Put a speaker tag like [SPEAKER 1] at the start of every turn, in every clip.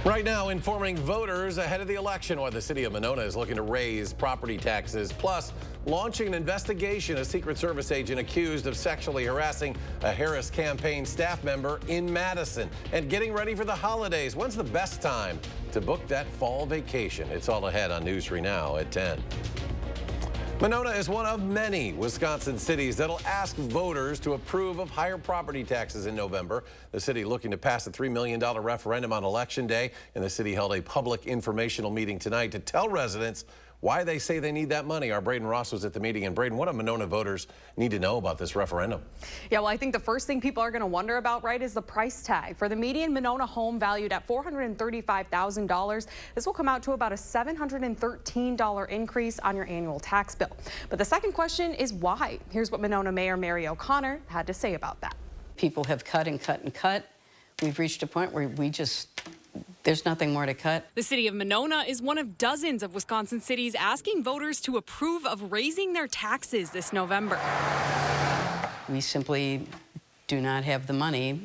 [SPEAKER 1] Right now, informing voters ahead of the election why the city of Monona is looking to raise property taxes, plus launching an investigation. A Secret Service agent accused of sexually harassing a Harris campaign staff member in Madison. And getting ready for the holidays. When's the best time to book that fall vacation? It's all ahead on News 3 Now at 10. Monona is one of many Wisconsin cities that'll ask voters to approve of higher property taxes in November. The city looking to pass a $3 million referendum on Election Day, and the city held a public informational meeting tonight to tell residents why they say they need that money. Our Braden Ross was at the meeting. And Braden, what do Monona voters need to know about this referendum?
[SPEAKER 2] Yeah, well, I think the first thing people are going to wonder about, right, is the price tag. For the median Monona home valued at $435,000, this will come out to about a $713 increase on your annual tax bill. But the second question is why? Here's what Monona Mayor Mary O'Connor had to say about that.
[SPEAKER 3] People have cut and cut and cut. We've reached a point where there's nothing more to cut.
[SPEAKER 2] The city of Monona is one of dozens of Wisconsin cities asking voters to approve of raising their taxes this November.
[SPEAKER 3] We simply do not have the money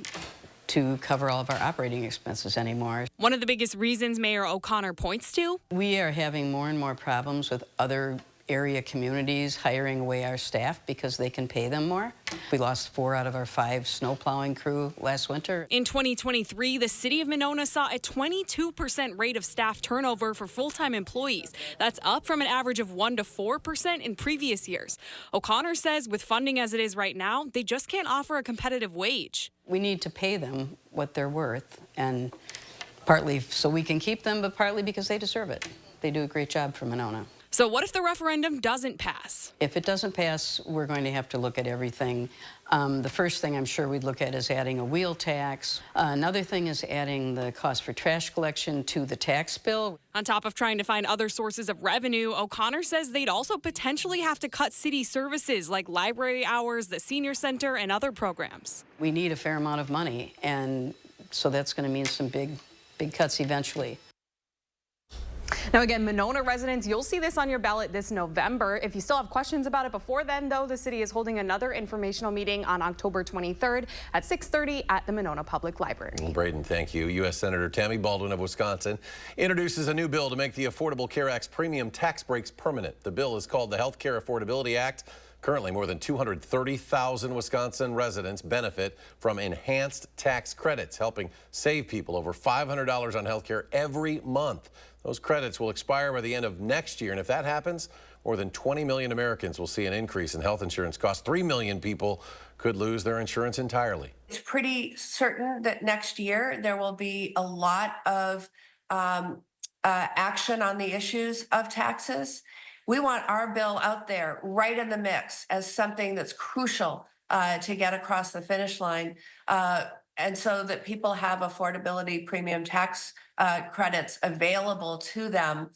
[SPEAKER 3] to cover all of our operating expenses anymore.
[SPEAKER 2] One of the biggest reasons Mayor O'Connor points to?
[SPEAKER 3] We are having more and more problems with other area communities hiring away our staff because they can pay them more. We lost 4 out of our 5 snow plowing crew last winter.
[SPEAKER 2] In 2023, the city of Monona saw a 22% rate of staff turnover for full-time employees. That's up from an average of 1 to 4% in previous years. O'Connor says with funding as it is right now, they just can't offer a competitive wage.
[SPEAKER 3] We need to pay them what they're worth, and partly so we can keep them, but partly because they deserve it. They do a great job for Monona.
[SPEAKER 2] So what if the referendum doesn't pass?
[SPEAKER 3] If it doesn't pass, we're going to have to look at everything. The first thing I'm sure we'd look at is adding a wheel tax. Another thing is adding the cost for trash collection to the tax bill.
[SPEAKER 2] On top of trying to find other sources of revenue, O'Connor says they'd also potentially have to cut city services like library hours, the senior center, and other programs.
[SPEAKER 3] We need a fair amount of money, and so that's going to mean some big cuts eventually.
[SPEAKER 2] Now again, Monona residents, you'll see this on your ballot this November. If you still have questions about it before then, though, the city is holding another informational meeting on October 23rd at 6:30 at the Monona Public Library.
[SPEAKER 1] Well, Braden, thank you. U.S. Senator Tammy Baldwin of Wisconsin introduces a new bill to make the Affordable Care Act's premium tax breaks permanent. The bill is called the Health Care Affordability Act. Currently, more than 230,000 Wisconsin residents benefit from enhanced tax credits, helping save people over $500 on health care every month. Those credits will expire by the end of next year, and if that happens, more than 20 million Americans will see an increase in health insurance costs. 3 million people could lose their insurance entirely.
[SPEAKER 4] It's pretty certain that next year there will be a lot of action on the issues of taxes. We want our bill out there right in the mix as something that's crucial to get across the finish line. And so that people have affordability premium tax credits available to them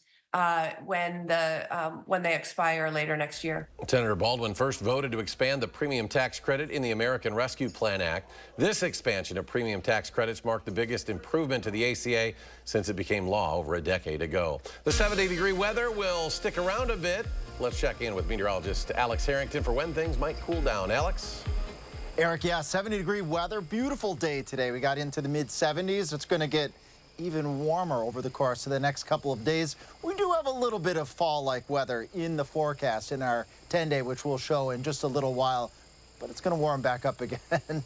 [SPEAKER 4] when they expire later next year.
[SPEAKER 1] Senator Baldwin first voted to expand the premium tax credit in the American Rescue Plan Act. This expansion of premium tax credits marked the biggest improvement to the ACA since it became law over a decade ago. The 70-degree weather will stick around a bit. Let's check in with meteorologist Alex Harrington for when things might cool down. Alex?
[SPEAKER 5] Eric, yeah, 70-degree weather. Beautiful day today. We got into the mid-70s. It's going to get even warmer over the course of the next couple of days. We do have a little bit of fall-like weather in the forecast in our 10-day, which we'll show in just a little while. But it's going to warm back up again.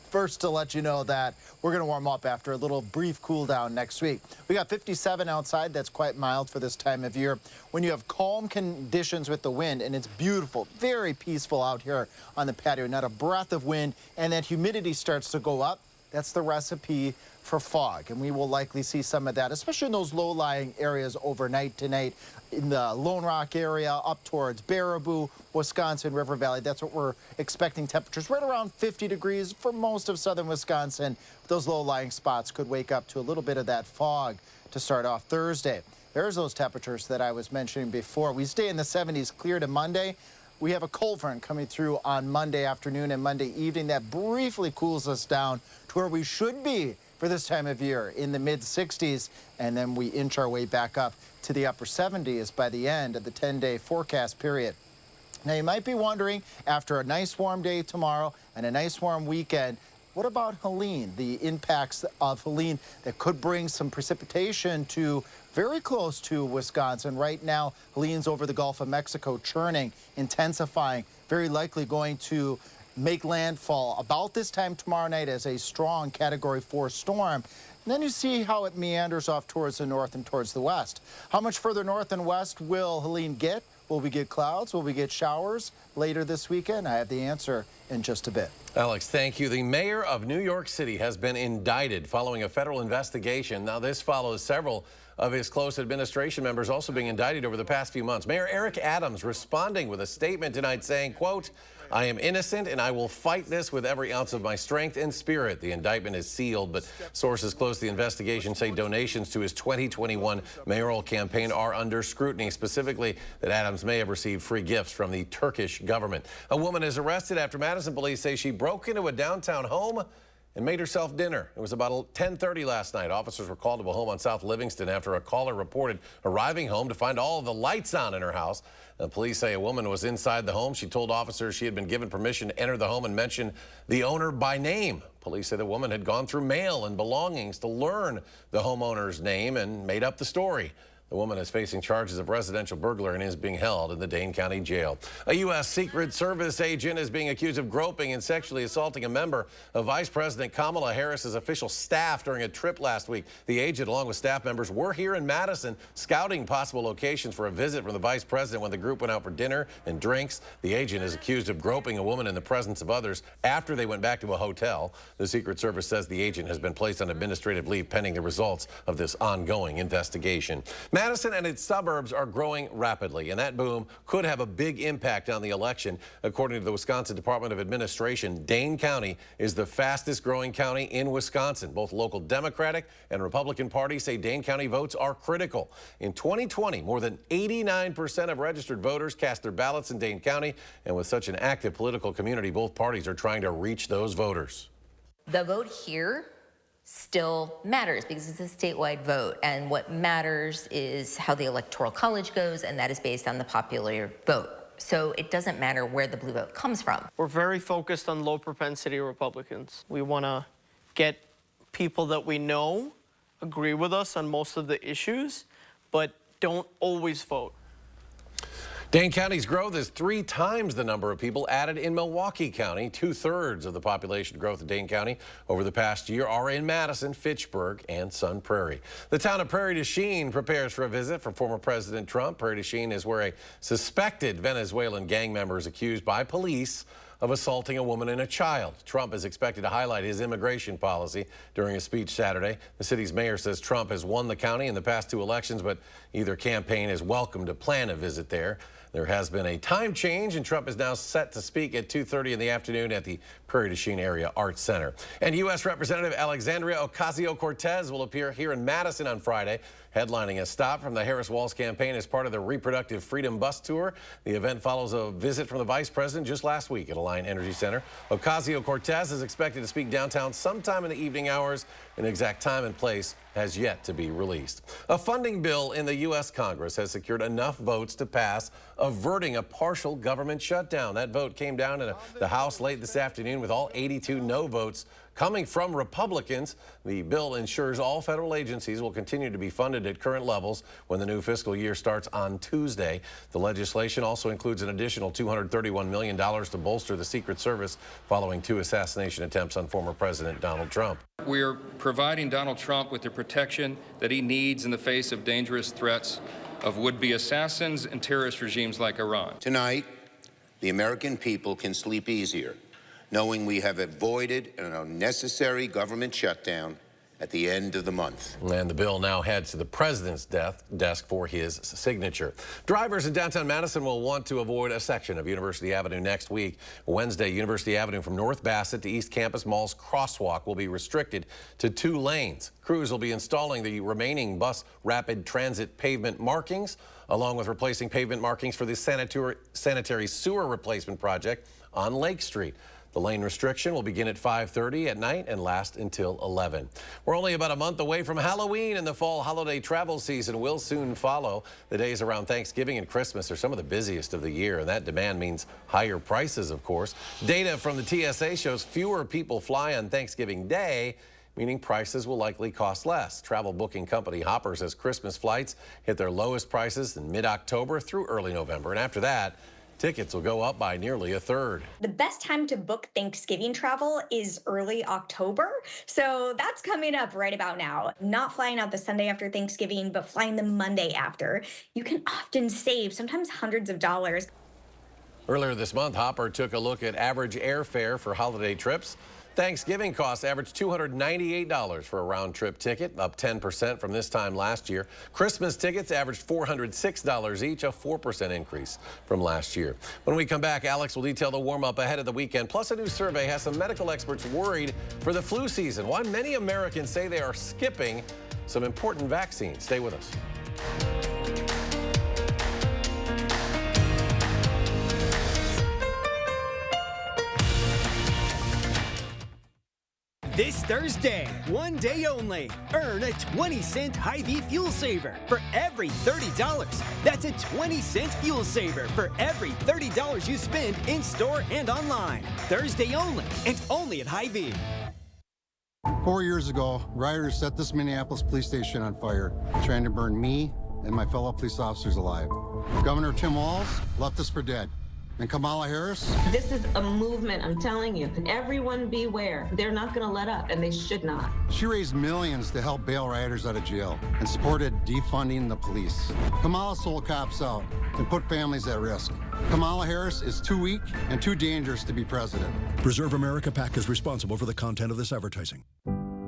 [SPEAKER 5] First, to let you know that we're going to warm up after a little brief cool down next week. We got 57 outside. That's quite mild for this time of year. When you have calm conditions with the wind, and it's beautiful, very peaceful out here on the patio, not a breath of wind, and that humidity starts to go up, that's the recipe for fog. And we will likely see some of that, especially in those low-lying areas overnight tonight. In the Lone Rock area, up towards Baraboo, Wisconsin, River Valley. That's what we're expecting. Temperatures right around 50 degrees for most of southern Wisconsin. Those low-lying spots could wake up to a little bit of that fog to start off Thursday. There's those temperatures that I was mentioning before. We stay in the 70s clear to Monday. We have a cold front coming through on Monday afternoon and Monday evening. That briefly cools us down to where we should be for this time of year in the mid-60s, and then we inch our way back up to the upper 70s by the end of the 10-day forecast period. Now, you might be wondering, after a nice warm day tomorrow and a nice warm weekend, what about Helene? The impacts of Helene that could bring some precipitation to very close to Wisconsin. Right now, Helene's over the Gulf of Mexico, churning, intensifying, very likely going to make landfall about this time tomorrow night as a strong Category 4 storm. And then you see how it meanders off towards the north and towards the west. How much further north and west will Helene get? Will we get clouds? Will we get showers later this weekend? I have the answer in just a bit.
[SPEAKER 1] Alex, thank you. The mayor of New York City has been indicted following a federal investigation. Now, this follows several of his close administration members also being indicted over the past few months. Mayor Eric Adams responding with a statement tonight saying, quote, "I am innocent and I will fight this with every ounce of my strength and spirit." The indictment is sealed, but sources close to the investigation say donations to his 2021 mayoral campaign are under scrutiny, specifically that Adams may have received free gifts from the Turkish government. A woman is arrested after Madison police say she broke into a downtown home and made herself dinner. It was about 10:30 last night. Officers were called to a home on South Livingston after a caller reported arriving home to find all of the lights on in her house. The police say a woman was inside the home. She told officers she had been given permission to enter the home and mentioned the owner by name. Police say the woman had gone through mail and belongings to learn the homeowner's name and made up the story. The woman is facing charges of residential burglary and is being held in the Dane County Jail. A U.S. Secret Service agent is being accused of groping and sexually assaulting a member of Vice President Kamala Harris's official staff during a trip last week. The agent, along with staff members, were here in Madison scouting possible locations for a visit from the vice president when the group went out for dinner and drinks. The agent is accused of groping a woman in the presence of others after they went back to a hotel. The Secret Service says the agent has been placed on administrative leave pending the results of this ongoing investigation. Madison and its suburbs are growing rapidly, and that boom could have a big impact on the election. According to the Wisconsin Department of Administration, Dane County is the fastest growing county in Wisconsin. Both local Democratic and Republican parties say Dane County votes are critical. In 2020, more than 89% of registered voters cast their ballots in Dane County, and with such an active political community, both parties are trying to reach those voters.
[SPEAKER 6] The vote here still matters because it's a statewide vote, and what matters is how the Electoral College goes, and that is based on the popular vote. So it doesn't matter where the blue vote comes from.
[SPEAKER 7] We're very focused on low propensity Republicans. We want to get people that we know agree with us on most of the issues, but don't always vote.
[SPEAKER 1] Dane County's growth is 3 times the number of people added in Milwaukee County. 2/3 of the population growth in Dane County over the past year are in Madison, Fitchburg, and Sun Prairie. The town of Prairie du Chien prepares for a visit from former President Trump. Prairie du Chien is where a suspected Venezuelan gang member is accused by police of assaulting a woman and a child. Trump is expected to highlight his immigration policy during a speech Saturday. The city's mayor says Trump has won the county in the past 2 elections, but either campaign is welcome to plan a visit there. There has been a time change, and Trump is now set to speak at 2:30 in the afternoon at the Prairie du Chien Area Arts Center. And U.S. Representative Alexandria Ocasio-Cortez will appear here in Madison on Friday, headlining a stop from the Harris-Walz campaign as part of the Reproductive Freedom Bus Tour. The event follows a visit from the vice president just last week at Alliant Energy Center. Ocasio-Cortez is expected to speak downtown sometime in the evening hours. An exact time and place has yet to be released. A funding bill in the U.S. Congress has secured enough votes to pass, averting a partial government shutdown. That vote came down in the House late this afternoon with all 82 no votes coming from Republicans. The bill ensures all federal agencies will continue to be funded at current levels when the new fiscal year starts on Tuesday. The legislation also includes an additional $231 million to bolster the Secret Service following 2 assassination attempts on former President Donald Trump.
[SPEAKER 8] We are providing Donald Trump with the protection that he needs in the face of dangerous threats of would-be assassins and terrorist regimes like Iran.
[SPEAKER 9] Tonight, the American people can sleep easier, knowing we have avoided an unnecessary government shutdown at the end of the month.
[SPEAKER 1] And the bill now heads to the president's desk for his signature. Drivers in downtown Madison will want to avoid a section of University Avenue next week. Wednesday, University Avenue from North Bassett to East Campus Mall's crosswalk will be restricted to 2 lanes. Crews will be installing the remaining bus rapid transit pavement markings, along with replacing pavement markings for the sanitary sewer replacement project on Lake Street. The lane restriction will begin at 5:30 at night and last until 11. We're only about a month away from Halloween, and the fall holiday travel season will soon follow. The days around Thanksgiving and Christmas are some of the busiest of the year, and that demand means higher prices, of course. Data from the TSA shows fewer people fly on Thanksgiving Day, meaning prices will likely cost less. Travel booking company Hopper says Christmas flights hit their lowest prices in mid-October through early November, and after that, tickets will go up by nearly a third.
[SPEAKER 10] The best time to book Thanksgiving travel is early October. So that's coming up right about now. Not flying out the Sunday after Thanksgiving, but flying the Monday after. You can often save, sometimes hundreds of dollars.
[SPEAKER 1] Earlier this month, Hopper took a look at average airfare for holiday trips. Thanksgiving costs averaged $298 for a round-trip ticket, up 10% from this time last year. Christmas tickets averaged $406 each, a 4% increase from last year. When we come back, Alex will detail the warm-up ahead of the weekend. Plus, a new survey has some medical experts worried for the flu season. Why many Americans say they are skipping some important vaccines. Stay with us.
[SPEAKER 11] This Thursday, one day only, earn a 20-cent Hy-Vee fuel saver for every $30. That's a 20-cent fuel saver for every $30 you spend in-store and online. Thursday only, and only at Hy-Vee.
[SPEAKER 12] 4 years ago, rioters set this Minneapolis police station on fire, trying to burn me and my fellow police officers alive. Governor Tim Walz left us for dead. And Kamala Harris?
[SPEAKER 13] This is a movement, I'm telling you. Everyone beware. They're not going to let up, and they should not.
[SPEAKER 12] She raised millions to help bail rioters out of jail and supported defunding the police. Kamala sold cops out and put families at risk. Kamala Harris is too weak and too dangerous to be president.
[SPEAKER 14] Preserve America PAC is responsible for the content of this advertising.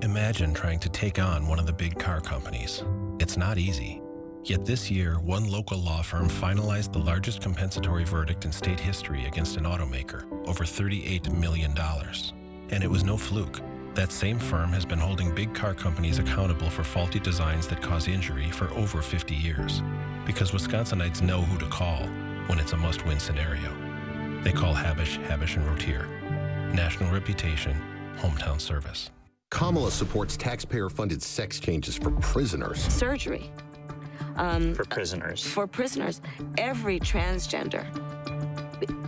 [SPEAKER 15] Imagine trying to take on one of the big car companies. It's not easy. Yet this year, one local law firm finalized the largest compensatory verdict in state history against an automaker, over $38 million. And it was no fluke. That same firm has been holding big car companies accountable for faulty designs that cause injury for over 50 years. Because Wisconsinites know who to call when it's a must-win scenario. They call Habish, Habish & Rotier. National reputation, hometown service.
[SPEAKER 16] Kamala supports taxpayer-funded sex changes for prisoners.
[SPEAKER 17] Surgery.
[SPEAKER 18] For prisoners.
[SPEAKER 17] For prisoners. Every transgender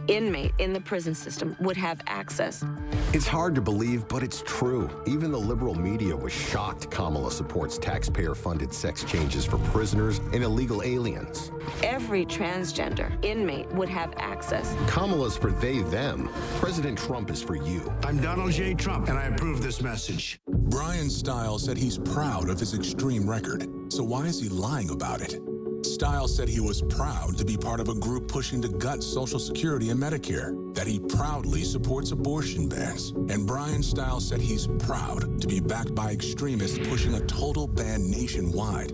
[SPEAKER 17] inmate in the prison system would have access.
[SPEAKER 16] It's hard to believe, but it's true. Even the liberal media was shocked Kamala supports taxpayer-funded sex changes for prisoners and illegal aliens.
[SPEAKER 17] Every transgender inmate would have access.
[SPEAKER 16] Kamala's for they, them. President Trump is for you.
[SPEAKER 19] I'm Donald J. Trump, and I approve this message.
[SPEAKER 20] Brian Stiles said he's proud of his extreme record. So why is he lying about it? Stiles said he was proud to be part of a group pushing to gut Social Security and Medicare, that he proudly supports abortion bans. And Brian Stiles said he's proud to be backed by extremists pushing a total ban nationwide.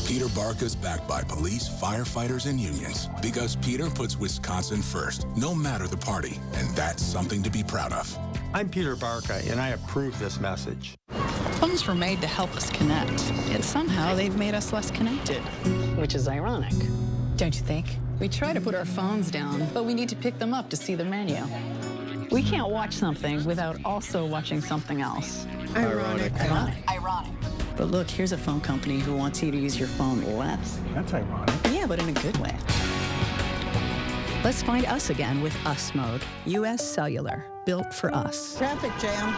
[SPEAKER 20] Peter Barca's backed by police, firefighters, and unions because Peter puts Wisconsin first, no matter the party, and that's something to be proud of.
[SPEAKER 21] I'm Peter Barca, and I approve this message.
[SPEAKER 22] Phones were made to help us connect, yet somehow they've made us less connected.
[SPEAKER 3] Which is ironic.
[SPEAKER 22] Don't you think? We try to put our phones down, but we need to pick them up to see the menu. We can't watch something without also watching something else.
[SPEAKER 21] Ironic.
[SPEAKER 22] Ironic. But look, here's a phone company who wants you to use your phone less.
[SPEAKER 21] That's ironic.
[SPEAKER 22] Yeah, but in a good way. Let's find us again with Us Mode. U.S. Cellular, built for us.
[SPEAKER 13] Traffic jam.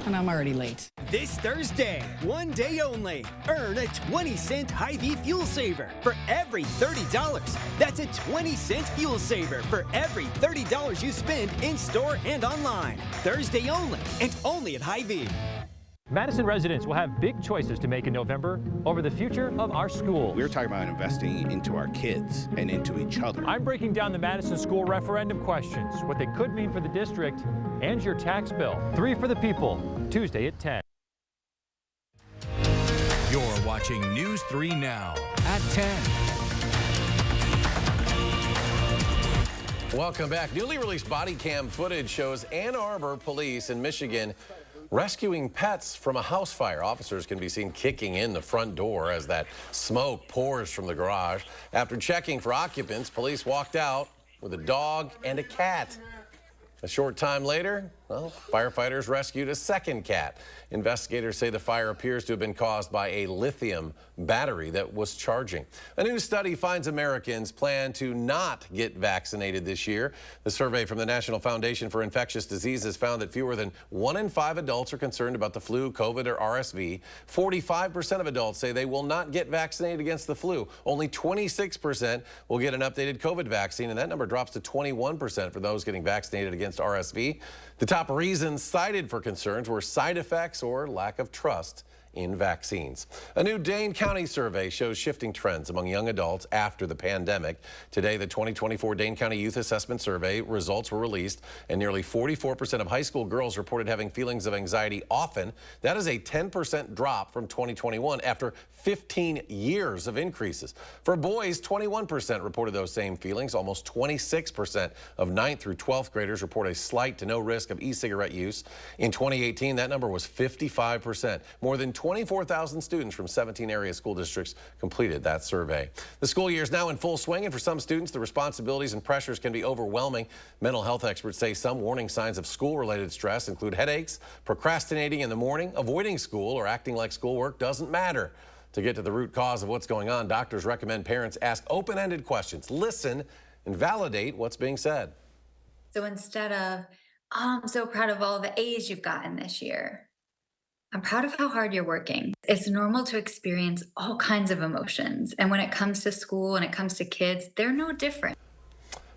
[SPEAKER 22] And I'm already late.
[SPEAKER 11] This Thursday, one day only, earn a 20-cent Hy-Vee fuel saver for every $30. That's a 20-cent fuel saver for every $30 you spend in-store and online. Thursday only, and only at Hy-Vee.
[SPEAKER 23] Madison residents will have big choices to make in November over the future of our schools.
[SPEAKER 24] We're talking about investing into our kids and into each other.
[SPEAKER 23] I'm breaking down the Madison school referendum questions, what they could mean for the district, and your tax bill. 3 for the People, Tuesday at 10.
[SPEAKER 25] You're watching News 3 Now at 10.
[SPEAKER 1] Welcome back. Newly released body cam footage shows Ann Arbor police in Michigan rescuing pets from a house fire. Officers can be seen kicking in the front door as that smoke pours from the garage. After checking for occupants, police walked out with a dog and a cat. A short time later, well, firefighters rescued a second cat. Investigators say the fire appears to have been caused by a lithium battery that was charging. A new study finds Americans plan to not get vaccinated this year. The survey from the National Foundation for Infectious Diseases found that fewer than 1 in 5 adults are concerned about the flu, COVID, or RSV. 45% of adults say they will not get vaccinated against the flu. Only 26% will get an updated COVID vaccine, and that number drops to 21% for those getting vaccinated against RSV. The top reasons cited for concerns were side effects or lack of trust in vaccines. A new Dane County survey shows shifting trends among young adults after the pandemic. Today, the 2024 Dane County Youth Assessment Survey results were released, and nearly 44% of high school girls reported having feelings of anxiety often. That is a 10% drop from 2021 after 15 years of increases. For boys, 21% reported those same feelings. Almost 26% of 9th through 12th graders report a slight to no risk of e-cigarette use. In 2018, that number was 55%. More than 24,000 students from 17 area school districts completed that survey. The school year is now in full swing, and for some students, the responsibilities and pressures can be overwhelming. Mental health experts say some warning signs of school-related stress include headaches, procrastinating in the morning, avoiding school, or acting like schoolwork doesn't matter. To get to the root cause of what's going on, doctors recommend parents ask open-ended questions, listen, and validate what's being said.
[SPEAKER 2] So instead of, oh, I'm so proud of all the A's you've gotten this year, I'm proud of how hard you're working. It's normal to experience all kinds of emotions. And when it comes to school and it comes to kids, they're no different.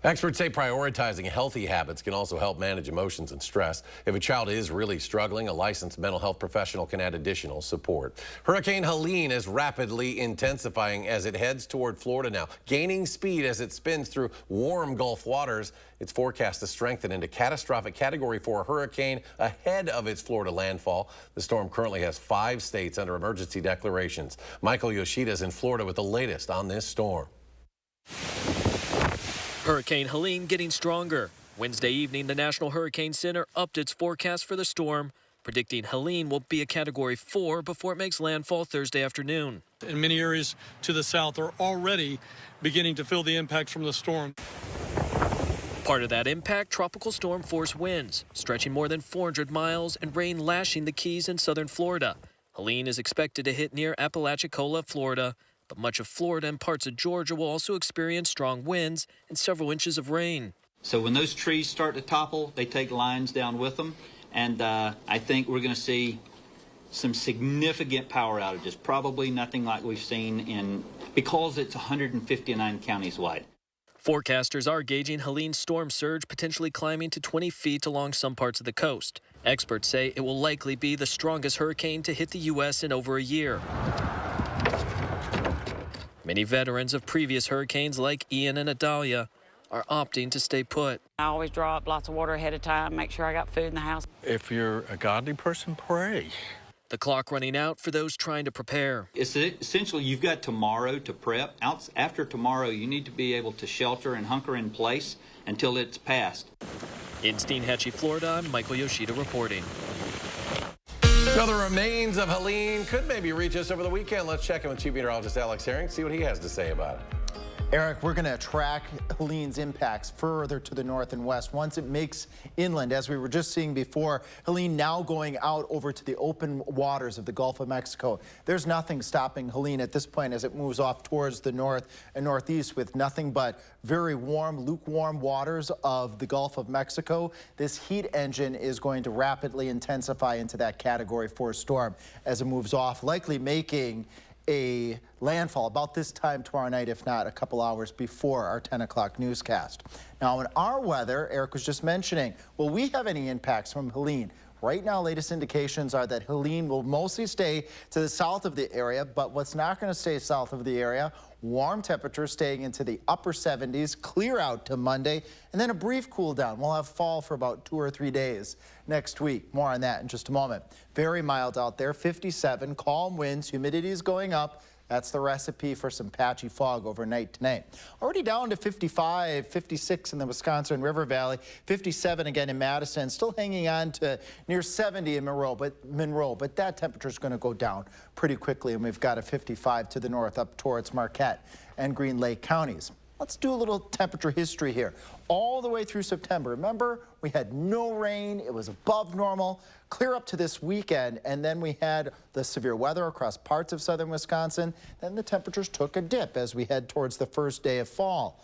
[SPEAKER 1] Experts say prioritizing healthy habits can also help manage emotions and stress. If a child is really struggling, a licensed mental health professional can add additional support. Hurricane Helene is rapidly intensifying as it heads toward Florida now, gaining speed as it spins through warm Gulf waters. It's forecast to strengthen into catastrophic Category 4 hurricane ahead of its Florida landfall. The storm currently has 5 states under emergency declarations. Michael Yoshida is in Florida with the latest on this storm.
[SPEAKER 4] Hurricane Helene getting stronger. Wednesday evening, the National Hurricane Center upped its forecast for the storm, predicting Helene will be a Category 4 before it makes landfall Thursday afternoon.
[SPEAKER 5] In many areas to the south are already beginning to feel the impacts from the storm.
[SPEAKER 4] Part of that impact, tropical storm force winds, stretching more than 400 miles and rain lashing the Keys in southern Florida. Helene is expected to hit near Apalachicola, Florida, but much of Florida and parts of Georgia will also experience strong winds and several inches of rain.
[SPEAKER 6] So when those trees start to topple, they take lines down with them, and I think we're going to see some significant power outages, probably nothing like we've seen because it's 159 counties wide.
[SPEAKER 4] Forecasters are gauging Helene's storm surge potentially climbing to 20 feet along some parts of the coast. Experts say it will likely be the strongest hurricane to hit the U.S. in over a year. Many veterans of previous hurricanes like Ian and Adalia are opting to stay put.
[SPEAKER 7] I always draw up lots of water ahead of time, make sure I got food in the house.
[SPEAKER 21] If you're a godly person, pray.
[SPEAKER 4] The clock running out for those trying to prepare.
[SPEAKER 6] It's essentially you've got tomorrow to prep. After tomorrow, you need to be able to shelter and hunker in place until it's passed.
[SPEAKER 4] In Steinhatchee, Florida, I'm Michael Yoshida reporting.
[SPEAKER 1] Now, the remains of Helene could maybe reach us over the weekend. Let's check in with Chief Meteorologist Alex Herring, see what he has to say about it.
[SPEAKER 26] Eric, we're going to track Helene's impacts further to the north and west once it makes inland. As we were just seeing before, Helene now going out over to the open waters of the Gulf of Mexico. There's nothing stopping Helene at this point as it moves off towards the north and northeast with nothing but very warm, lukewarm waters of the Gulf of Mexico. This heat engine is going to rapidly intensify into that Category 4 storm as it moves off, likely making a landfall about this time tomorrow night, if not a couple hours before our 10 o'clock newscast. Now, in our weather, Eric was just mentioning, will we have any impacts from Helene? Right now, latest indications are that Helene will mostly stay to the south of the area, but what's not going to stay south of the area, warm temperatures staying into the upper 70s, clear out to Monday, and then a brief cool down. We'll have fall for about 2 or 3 days next week. More on that in just a moment. Very mild out there, 57, calm winds, humidity is going up. That's the recipe for some patchy fog overnight tonight. Already down to 55, 56 in the Wisconsin River Valley, 57 again in Madison, still hanging on to near 70 in Monroe, but that temperature is going to go down pretty quickly, and we've got a 55 to the north up towards Marquette and Green Lake counties. Let's do a little temperature history here. All the way through September, remember, we had no rain, it was above normal, clear up to this weekend, and then we had the severe weather across parts of southern Wisconsin. Then the temperatures took a dip as we head towards the first day of fall.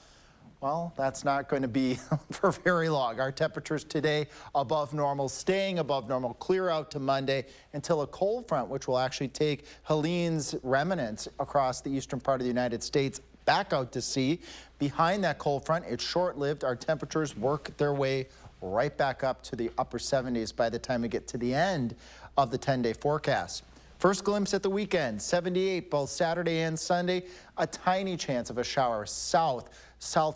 [SPEAKER 26] Well, that's not going to be for very long. Our temperatures today above normal, staying above normal, clear out to Monday until a cold front, which will actually take Helene's remnants across the eastern part of the United States back out to sea. Behind that cold front, it's short-lived. Our temperatures work their way right back up to the upper 70s by the time we get to the end of the 10-day forecast. First glimpse at the weekend, 78 both Saturday and Sunday. A tiny chance of a shower south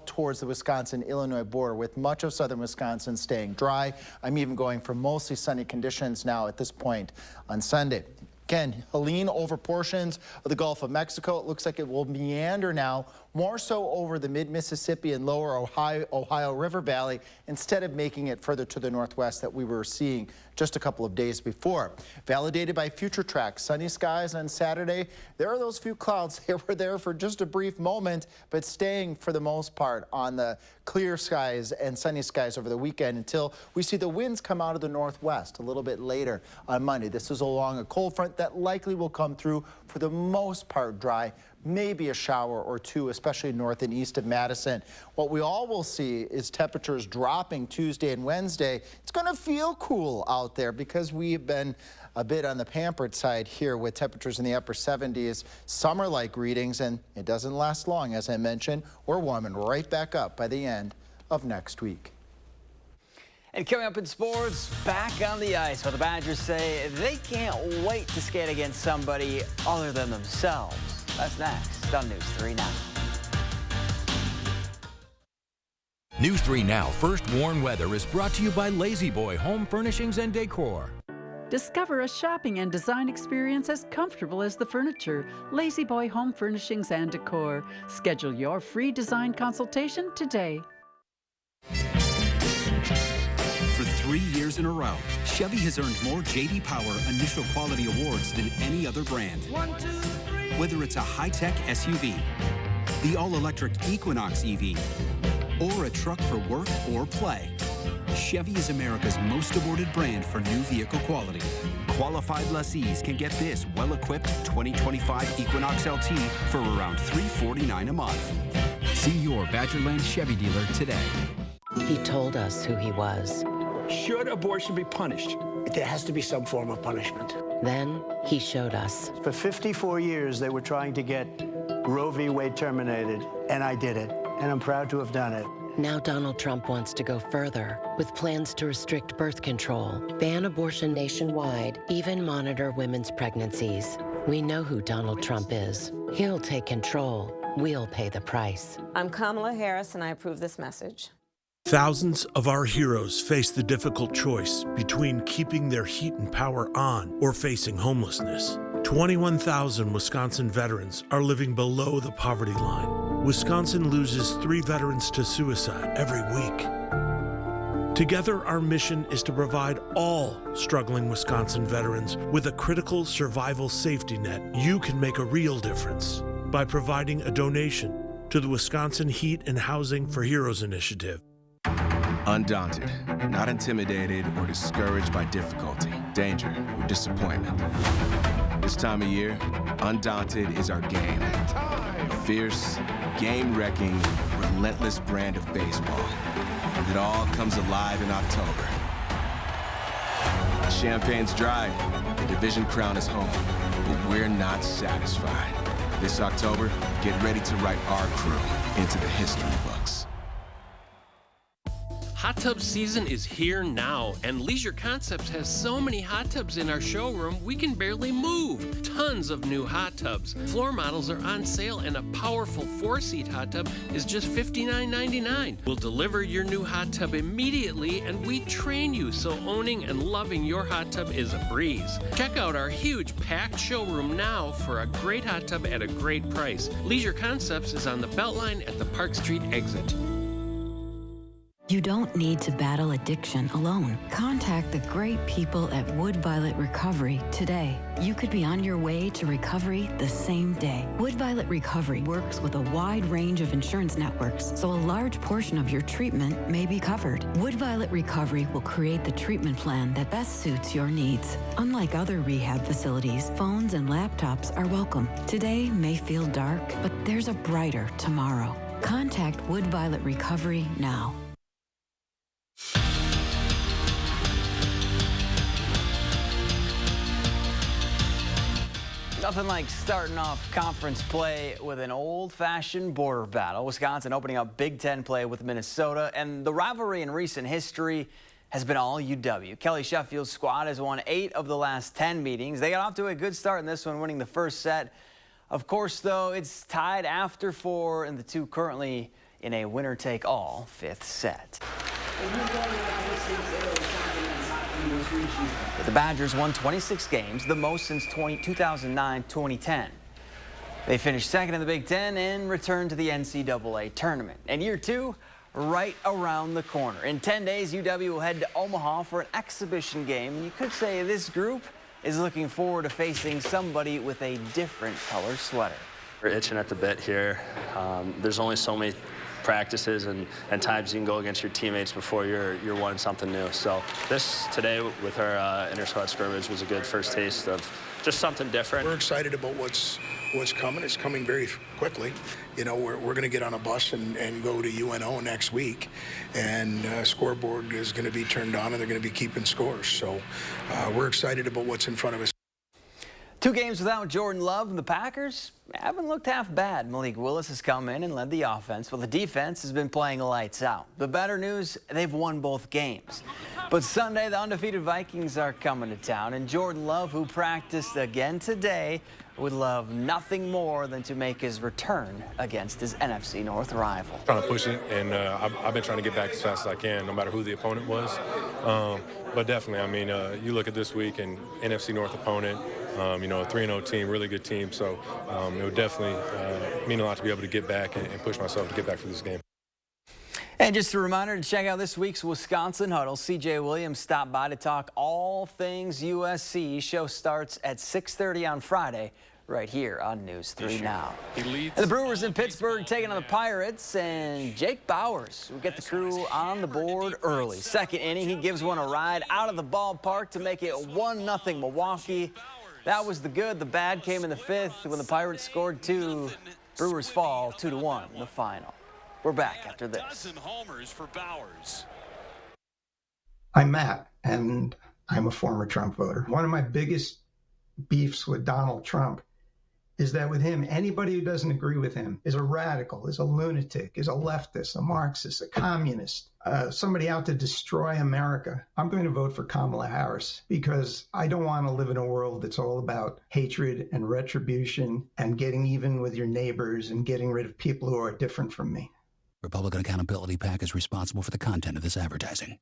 [SPEAKER 26] towards the Wisconsin-Illinois border, with much of southern Wisconsin staying dry. I'm even going for mostly sunny conditions now at this point on Sunday. Again, Helene over portions of the Gulf of Mexico. It looks like it will meander now more so over the mid-Mississippi and lower Ohio River Valley instead of making it further to the northwest that we were seeing just a couple of days before. Validated by Future Track, sunny skies on Saturday. There are those few clouds. They were there for just a brief moment, but staying for the most part on the clear skies and sunny skies over the weekend until we see the winds come out of the northwest a little bit later on Monday. This is along a cold front that likely will come through, for the most part dry. Maybe a shower or two, especially north and east of Madison. What we all will see is temperatures dropping Tuesday and Wednesday. It's going to feel cool out there because we have been a bit on the pampered side here with temperatures in the upper 70s, summer-like readings, and it doesn't last long. As I mentioned, we're warming right back up by the end of next week.
[SPEAKER 8] And coming up in sports, back on the ice, where the Badgers say they can't wait to skate against somebody other than themselves. That's next on News 3 Now.
[SPEAKER 25] News 3 Now First Warn Weather is brought to you by Lazy Boy Home Furnishings and Decor.
[SPEAKER 22] Discover a shopping and design experience as comfortable as the furniture. Lazy Boy Home Furnishings and Decor. Schedule your free design consultation today.
[SPEAKER 9] For 3 years in a row, Chevy has earned more J.D. Power Initial Quality Awards than any other brand. 1, 2, 3. Whether it's a high-tech SUV, the all-electric Equinox EV, or a truck for work or play, Chevy is America's most awarded brand for new vehicle quality. Qualified lessees can get this well-equipped 2025 Equinox LT for around $349 a month. See your Badgerland Chevy dealer today.
[SPEAKER 10] He told us who he was.
[SPEAKER 19] Should abortion be punished? There has to be some form of punishment.
[SPEAKER 10] Then he showed us.
[SPEAKER 12] For 54 years, they were trying to get Roe v. Wade terminated, and I did it, and I'm proud to have done it.
[SPEAKER 10] Now Donald Trump wants to go further with plans to restrict birth control, ban abortion nationwide, even monitor women's pregnancies. We know who Donald Trump is. He'll take control. We'll pay the price.
[SPEAKER 17] I'm Kamala Harris, and I approve this message.
[SPEAKER 14] Thousands of our heroes face the difficult choice between keeping their heat and power on or facing homelessness. 21,000 Wisconsin veterans are living below the poverty line. Wisconsin loses 3 veterans to suicide every week. Together, our mission is to provide all struggling Wisconsin veterans with a critical survival safety net. You can make a real difference by providing a donation to the Wisconsin Heat and Housing for Heroes initiative.
[SPEAKER 24] Undaunted, not intimidated or discouraged by difficulty, danger, or disappointment. This time of year, Undaunted is our game. A fierce, game-wrecking, relentless brand of baseball. And it all comes alive in October. Champagne's dry, the division crown is home, but we're not satisfied. This October, get ready to write our crew into the history books.
[SPEAKER 15] Hot tub season is here now, and Leisure Concepts has so many hot tubs in our showroom we can barely move. Tons of new hot tubs. Floor models are on sale, and a powerful 4-seat hot tub is just $59.99. We'll deliver your new hot tub immediately, and we train you so owning and loving your hot tub is a breeze. Check out our huge packed showroom now for a great hot tub at a great price. Leisure Concepts is on the Beltline at the Park Street exit.
[SPEAKER 3] You don't need to battle addiction alone. Contact the great people at Wood Violet Recovery today. You could be on your way to recovery the same day. Wood Violet Recovery works with a wide range of insurance networks, so a large portion of your treatment may be covered. Wood Violet Recovery will create the treatment plan that best suits your needs. Unlike other rehab facilities, phones and laptops are welcome. Today may feel dark, but there's a brighter tomorrow. Contact Wood Violet Recovery now.
[SPEAKER 8] Nothing like starting off conference play with an old-fashioned border battle. Wisconsin opening up Big Ten play with Minnesota, and the rivalry in recent history has been all UW. Kelly Sheffield's squad has won 8 of the last 10 meetings. They got off to a good start in this one, winning the first set. Of course, though, it's tied after 4, and the two currently in a winner-take-all 5th set. The Badgers won 26 games, the most since 2009-2010. They finished second in the Big Ten and returned to the NCAA tournament. And year 2, right around the corner. In 10 days, UW will head to Omaha for an exhibition game. And you could say this group is looking forward to facing somebody with a different color sweater.
[SPEAKER 11] We're itching at the bit here. There's only so many practices and times you can go against your teammates before you're wanting something new. So this today with our inter-squad scrimmage was a good first taste of just something different.
[SPEAKER 19] We're excited about what's coming. It's coming very quickly. You know, we're going to get on a bus and go to UNO next week, and scoreboard is going to be turned on and they're going to be keeping scores. So we're excited about what's in front of us.
[SPEAKER 8] 2 games without Jordan Love, and the Packers haven't looked half bad. Malik Willis has come in and led the offense, while the defense has been playing lights out. The better news, they've won both games. But Sunday, the undefeated Vikings are coming to town, and Jordan Love, who practiced again today, would love nothing more than to make his return against his NFC North rival.
[SPEAKER 13] Trying to push it, and I've been trying to get back as fast as I can, no matter who the opponent was. But definitely, I mean, you look at this week, and NFC North opponent, you know, a 3-0 team, really good team. So it would definitely mean a lot to be able to get back and push myself to get back for this game.
[SPEAKER 8] And just a reminder to check out this week's Wisconsin Huddle. C.J. Williams stopped by to talk all things USC. Show starts at 6:30 on Friday, right here on News 3 Now. And the Brewers in Pittsburgh taking on the Pirates, and Jake Bowers will get the crew on the board early. Second inning, he gives one a ride out of the ballpark to make it 1-0 Milwaukee. That was the good. The bad came in the 5th when the Pirates scored 2. Brewers fall 2-1 in the final. We're back after this.
[SPEAKER 16] Homers for Bowers.
[SPEAKER 18] I'm Matt, and I'm a former Trump voter. One of my biggest beefs with Donald Trump is that with him, anybody who doesn't agree with him is a radical, is a lunatic, is a leftist, a Marxist, a communist, somebody out to destroy America. I'm going to vote for Kamala Harris because I don't want to live in a world that's all about hatred and retribution and getting even with your neighbors and getting rid of people who are different from me.
[SPEAKER 20] Republican Accountability PAC is responsible for the content of this advertising.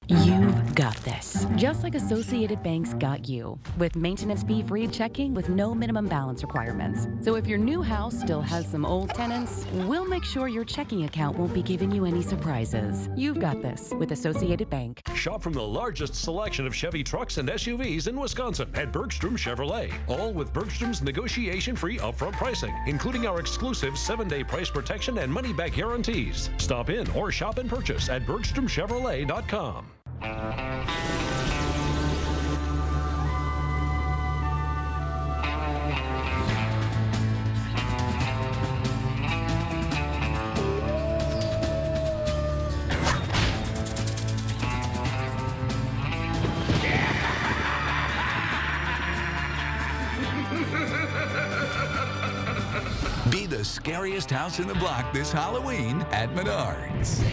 [SPEAKER 27] You've got this. Just like Associated Bank's got you. With maintenance fee-free checking with no minimum balance requirements. So if your new house still has some old tenants, we'll make sure your checking account won't be giving you any surprises. You've got this with Associated Bank.
[SPEAKER 28] Shop from the largest selection of Chevy trucks and SUVs in Wisconsin at Bergstrom Chevrolet. All with Bergstrom's negotiation-free upfront pricing, including our exclusive 7-day price protection and money-back guarantees. Stop in or shop and purchase at BergstromChevrolet.com.
[SPEAKER 29] Be the scariest house in the block this Halloween at Menards.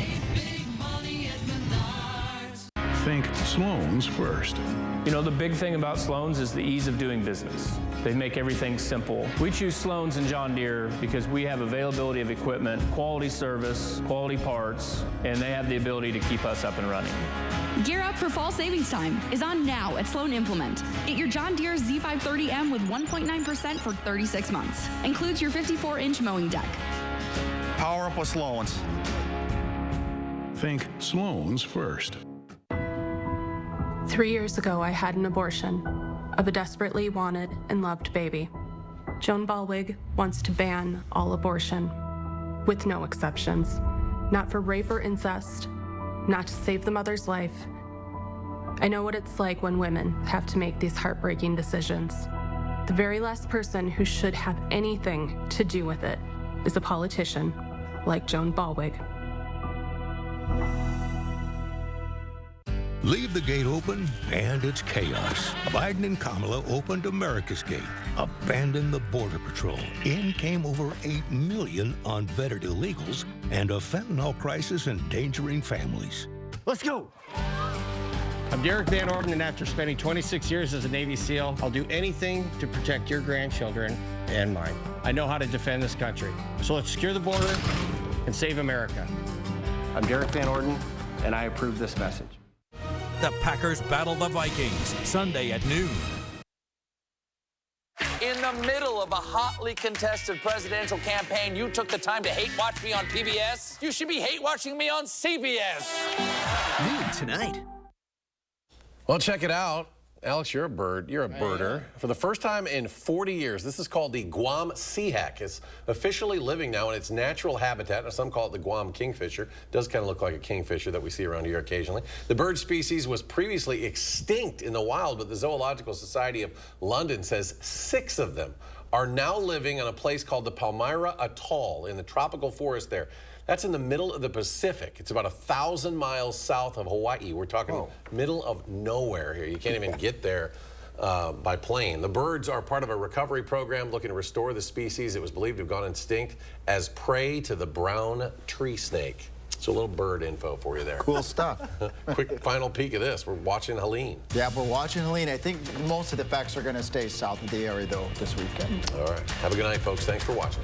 [SPEAKER 30] Think Sloan's first.
[SPEAKER 31] You know, the big thing about Sloan's is the ease of doing business. They make everything simple. We choose Sloan's and John Deere because we have availability of equipment, quality service, quality parts, and they have the ability to keep us up and running.
[SPEAKER 32] Gear up for fall savings time is on now at Sloan Implement. Get your John Deere Z530M with 1.9% for 36 months. Includes your 54-inch mowing deck.
[SPEAKER 33] Power up with Sloan's.
[SPEAKER 30] Think Sloan's First.
[SPEAKER 1] 3 years ago, I had an abortion of a desperately wanted and loved baby. Joan Ballwig wants to ban all abortion, with no exceptions. Not for rape or incest, not to save the mother's life. I know what it's like when women have to make these heartbreaking decisions. The very last person who should have anything to do with it is a politician like Joan Ballwig.
[SPEAKER 2] Leave the gate open, and it's chaos. Biden and Kamala opened America's gate, abandoned the Border Patrol. In came over 8 million unvetted illegals and a fentanyl crisis endangering families.
[SPEAKER 4] Let's go. I'm Derek Van Orden, and after spending 26 years as a Navy SEAL, I'll do anything to protect your grandchildren and mine. I know how to defend this country. So let's secure the border and save America. I'm Derek Van Orden, and I approve this message.
[SPEAKER 5] The Packers battle the Vikings, Sunday at noon.
[SPEAKER 4] In the middle of a hotly contested presidential campaign, you took the time to hate watch me on PBS? You should be hate watching me on CBS.
[SPEAKER 5] Noon tonight.
[SPEAKER 6] Well, check it out. Alex, you're a bird. You're a birder. For the first time in 40 years, this is called the Guam sea hack. It's officially living now in its natural habitat. Now, some call it the Guam kingfisher. It does kind of look like a kingfisher that we see around here occasionally. The bird species was previously extinct in the wild, but the Zoological Society of London says 6 of them are now living on a place called the Palmyra Atoll in the tropical forest there. That's in the middle of the Pacific. It's about 1,000 miles south of Hawaii. We're talking middle of nowhere here. You can't even get there by plane. The birds are part of a recovery program looking to restore the species. It was believed to have gone extinct as prey to the brown tree snake. So a little bird info for you there.
[SPEAKER 7] Cool stuff.
[SPEAKER 6] Quick final peek of this. We're watching Helene.
[SPEAKER 7] Yeah, we're watching Helene. I think most of the effects are going to stay south of the area, though, this weekend.
[SPEAKER 6] All right. Have a good night, folks. Thanks for watching.